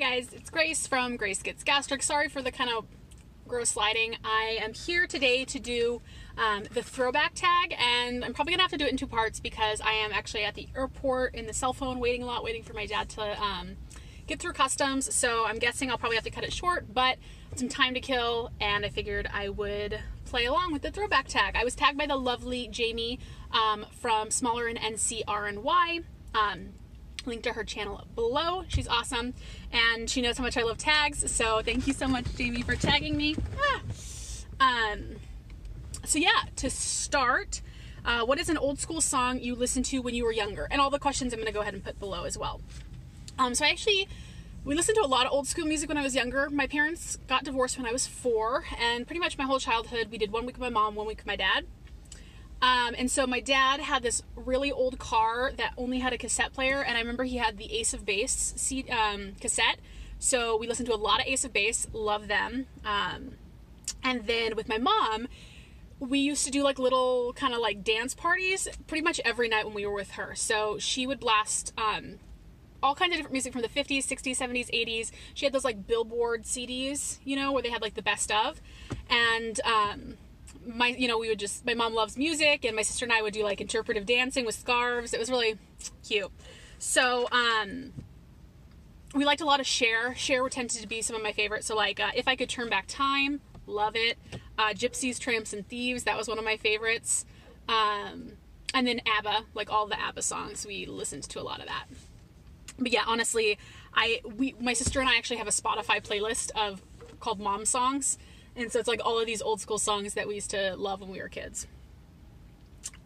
guys, it's Grace from Grace Gets Gastric. Sorry for the kind of gross sliding. I am here today to do the throwback tag, and I'm probably gonna have to do it in two parts because I am actually at the airport in the cell phone waiting a lot, waiting for my dad to get through customs. So I'm guessing I'll probably have to cut it short, but some time to kill, and I figured I would play along with the throwback tag. I was tagged by the lovely Jamie from Smaller and NCRNY. Link to her channel below. She's awesome, and she knows how much I love tags, so thank you so much, Jamie, for tagging me. So yeah, to start, what is an old school song you listened to when you were younger? And all the questions I'm going to go ahead and put below as well. We listened to a lot of old school music when I was younger. My parents got divorced when I was 4, and pretty much my whole childhood we did 1 week with my mom, 1 week with my dad. And so my dad had this really old car that only had a cassette player, and I remember he had the Ace of Base cassette, so we listened to a lot of Ace of Base, love them. And then with my mom, we used to do like little kind of like dance parties pretty much every night when we were with her. So she would blast all kinds of different music from the 50s, 60s, 70s, 80s. She had those like Billboard CDs, you know, where they had like the best of, and my mom loves music, and my sister and I would do like interpretive dancing with scarves. It was really cute. So we liked a lot of Cher. Cher tended to be some of my favorites. So like If I Could Turn Back Time, love it. Gypsies, Tramps, and Thieves, that was one of my favorites. And then ABBA, like all the ABBA songs, we listened to a lot of that. But yeah, honestly, my sister and I actually have a Spotify playlist called Mom Songs. And so it's like all of these old school songs that we used to love when we were kids.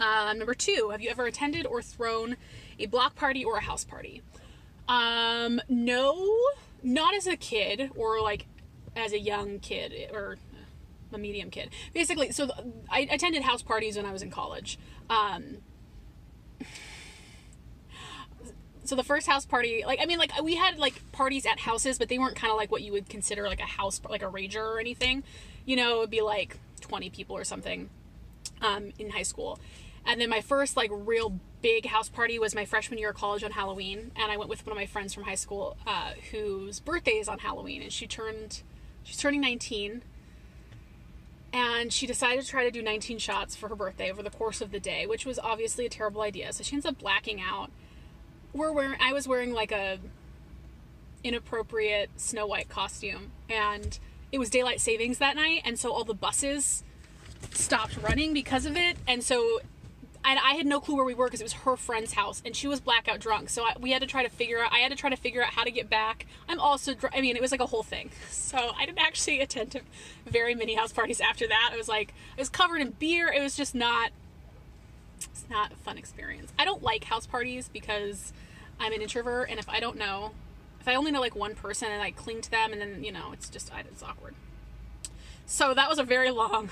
Number 2, have you ever attended or thrown a block party or a house party? No, not as a kid or like as a young kid or a medium kid. Basically, so I attended house parties when I was in college. So the first house party, we had like parties at houses, but they weren't kind of like what you would consider like a house, like a rager or anything. You know, it would be like 20 people or something in high school. And then my first like real big house party was my freshman year of college on Halloween. And I went with one of my friends from high school whose birthday is on Halloween. And she's turning 19. And she decided to try to do 19 shots for her birthday over the course of the day, which was obviously a terrible idea. So she ends up blacking out. I was wearing like a inappropriate Snow White costume, and it was daylight savings that night, and so all the buses stopped running because of it. And so I had no clue where we were because it was her friend's house, and she was blackout drunk. So I had to try to figure out how to get back. It was like a whole thing. So I didn't actually attend to very many house parties after that. It was covered in beer. It was just not. It's not a fun experience. I don't like house parties because I'm an introvert, and if I only know like one person and I cling to them, and then, it's awkward. So that was a very long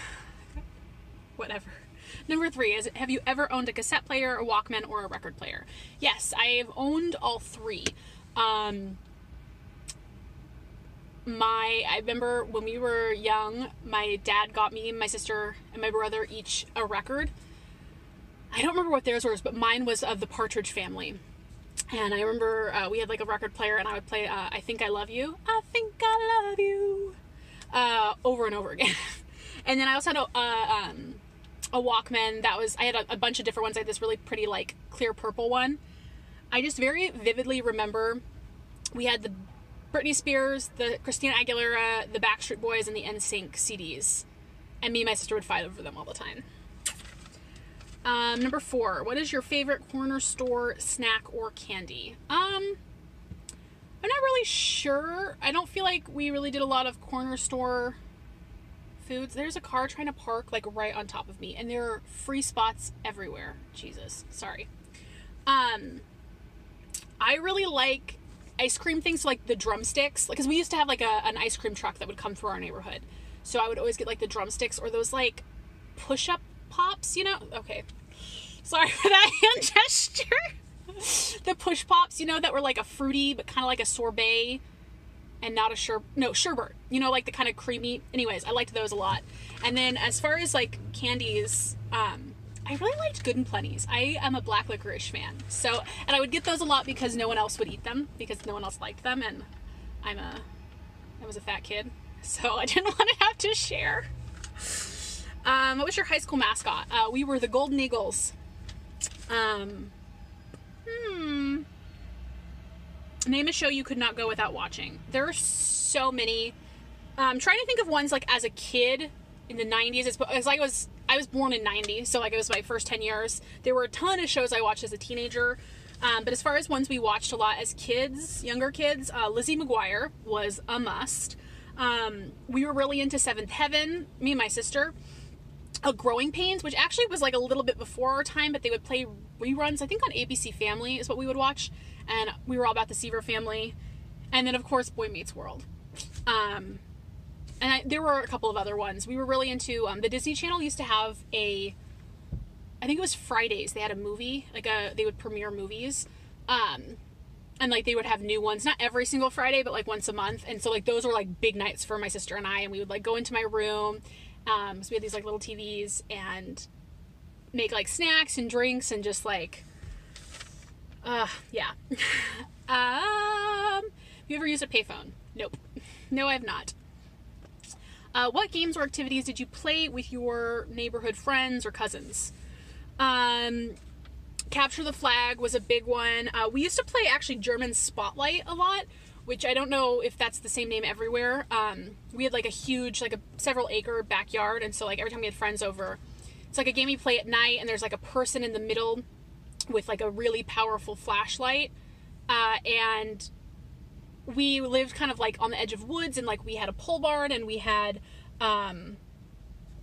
whatever. Number 3 is, have you ever owned a cassette player, a Walkman, or a record player? Yes, I've owned all 3. I remember when we were young, my dad got me, my sister, and my brother each a record. I don't remember what theirs was, but mine was of the Partridge Family. And I remember we had like a record player, and I would play I Think I Love You. I Think I Love You. Over and over again. And then I also had a Walkman I had a bunch of different ones. I had this really pretty like clear purple one. I just very vividly remember we had the Britney Spears, the Christina Aguilera, the Backstreet Boys, and the NSYNC CDs. And me and my sister would fight over them all the time. Number 4, what is your favorite corner store snack or candy? I'm not really sure. I don't feel like we really did a lot of corner store foods. There's a car trying to park like right on top of me, and there are free spots everywhere. Jesus, sorry. I really like ice cream things, like the drumsticks, because we used to have like an ice cream truck that would come through our neighborhood. So I would always get like the drumsticks or those like push-up pops, okay, sorry for that hand gesture. The push pops, that were like a fruity but kind of like a sorbet, and not a sherbet, like the kind of creamy. Anyways, I liked those a lot. And then as far as like candies, I really liked Good and Plenty's. I am a black licorice fan. And I would get those a lot because no one else would eat them, because no one else liked them, and I was a fat kid, so I didn't want to have to share. What was your high school mascot? We were the Golden Eagles. Name a show you could not go without watching. There are so many. I'm trying to think of ones like as a kid in the 90s. It's like I was born in 90, so like it was my first 10 years. There were a ton of shows I watched as a teenager. But as far as ones we watched a lot as kids, younger kids, Lizzie McGuire was a must. We were really into Seventh Heaven, me and my sister. Growing Pains, which actually was like a little bit before our time, but they would play reruns, I think on ABC Family is what we would watch. And we were all about the Seaver family. And then, of course, Boy Meets World. There were a couple of other ones. We were really into, the Disney Channel used to have I think it was Fridays. They had a movie, they would premiere movies. And like they would have new ones, not every single Friday, but like once a month. And so like those were like big nights for my sister and I, and we would like go into my room. So we had these like little TVs and make like snacks and drinks and just like, yeah. Have you ever used a payphone? Nope. No, I have not. What games or activities did you play with your neighborhood friends or cousins? Capture the Flag was a big one. We used to play actually German Spotlight a lot, which I don't know if that's the same name everywhere. We had like a huge, like a several acre backyard. And so like every time we had friends over, it's like a game you play at night and there's like a person in the middle with like a really powerful flashlight. And we lived kind of like on the edge of woods, and like we had a pole barn, and we had a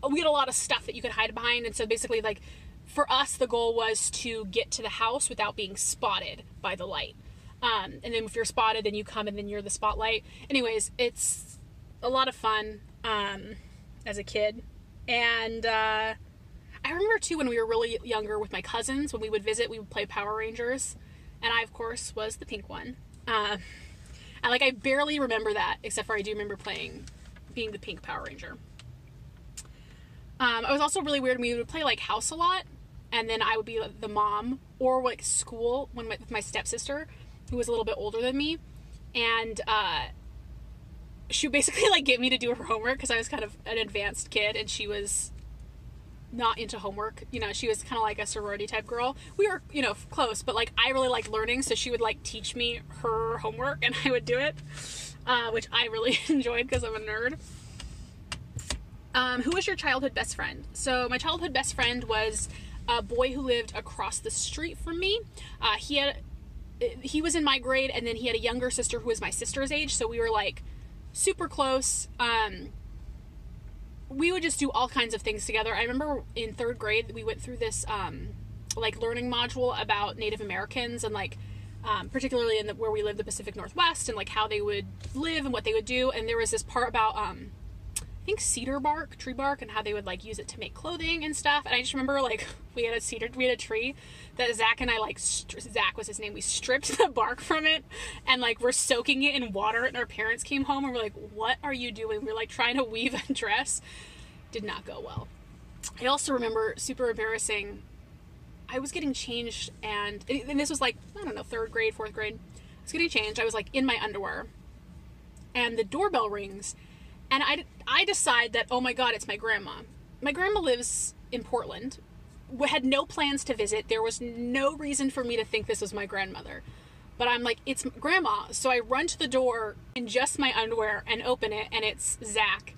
lot of stuff that you could hide behind. And so basically like for us, the goal was to get to the house without being spotted by the light. And then if you're spotted, then you come and then you're the spotlight. Anyways, it's a lot of fun, as a kid. And, I remember too, when we were really younger with my cousins, when we would visit, we would play Power Rangers. And I, of course, was the pink one. And like, I barely remember that, except for I do remember being the pink Power Ranger. I was also really weird when we would play like house a lot. And then I would be the mom, or like school with my stepsister, who was a little bit older than me. And, she would basically like get me to do her homework because I was kind of an advanced kid and she was not into homework. You know, she was kind of like a sorority type girl. We were, you know, close, but like I really liked learning, so she would like teach me her homework and I would do it, which I really enjoyed because I'm a nerd. Who was your childhood best friend? So my childhood best friend was a boy who lived across the street from me. He was in my grade, and then he had a younger sister who was my sister's age, so we were like super close. We would just do all kinds of things together. I remember in 3rd grade, we went through this, like learning module about Native Americans and like, particularly in where we lived, the Pacific Northwest, and like how they would live and what they would do. And there was this part about, I think cedar bark, tree bark, and how they would like use it to make clothing and stuff. And I just remember like we had a tree that Zach and I like, Zach was his name, we stripped the bark from it and like we're soaking it in water, and our parents came home and we're like, what are you doing? We're like trying to weave a dress. Did not go well. I also remember, super embarrassing, I was getting changed, and this was like, I don't know, 3rd grade, 4th grade. I was getting changed. I was like in my underwear and the doorbell rings. And I decide that, oh my God, it's my grandma. My grandma lives in Portland. We had no plans to visit. There was no reason for me to think this was my grandmother. But I'm like, it's grandma. So I run to the door in just my underwear and open it, and it's Zach.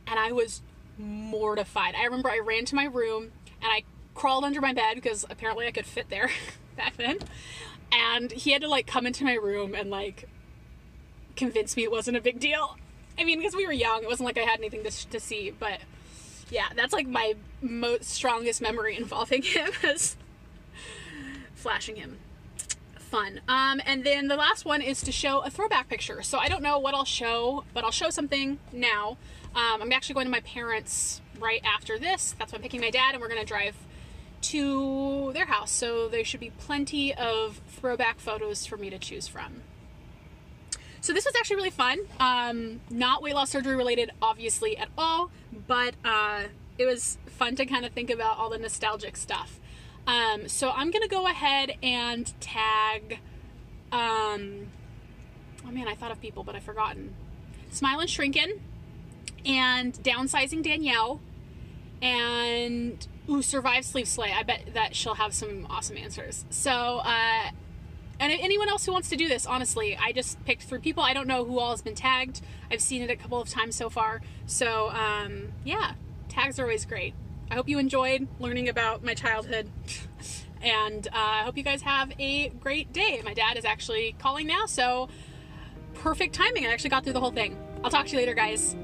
And I was mortified. I remember I ran to my room and I crawled under my bed because apparently I could fit there back then. And he had to like come into my room and like convince me it wasn't a big deal. I mean, because we were young, it wasn't like I had anything to see, but yeah, that's like my strongest memory involving him, is flashing him. Fun. And then the last one is to show a throwback picture. So I don't know what I'll show, but I'll show something now. I'm actually going to my parents right after this. That's why I'm picking my dad, and we're going to drive to their house. So there should be plenty of throwback photos for me to choose from. So this was actually really fun. Not weight loss surgery related, obviously, at all, but it was fun to kind of think about all the nostalgic stuff. So I'm going to go ahead and tag oh man, I thought of people, but I've forgotten. Smile and Shrinkin', and Downsizing Danielle, and Survive Sleep Slay. I bet that she'll have some awesome answers. So, and anyone else who wants to do this, honestly, I just picked 3 people. I don't know who all has been tagged. I've seen it a couple of times so far. So, yeah, tags are always great. I hope you enjoyed learning about my childhood. And I hope you guys have a great day. My dad is actually calling now, so perfect timing. I actually got through the whole thing. I'll talk to you later, guys.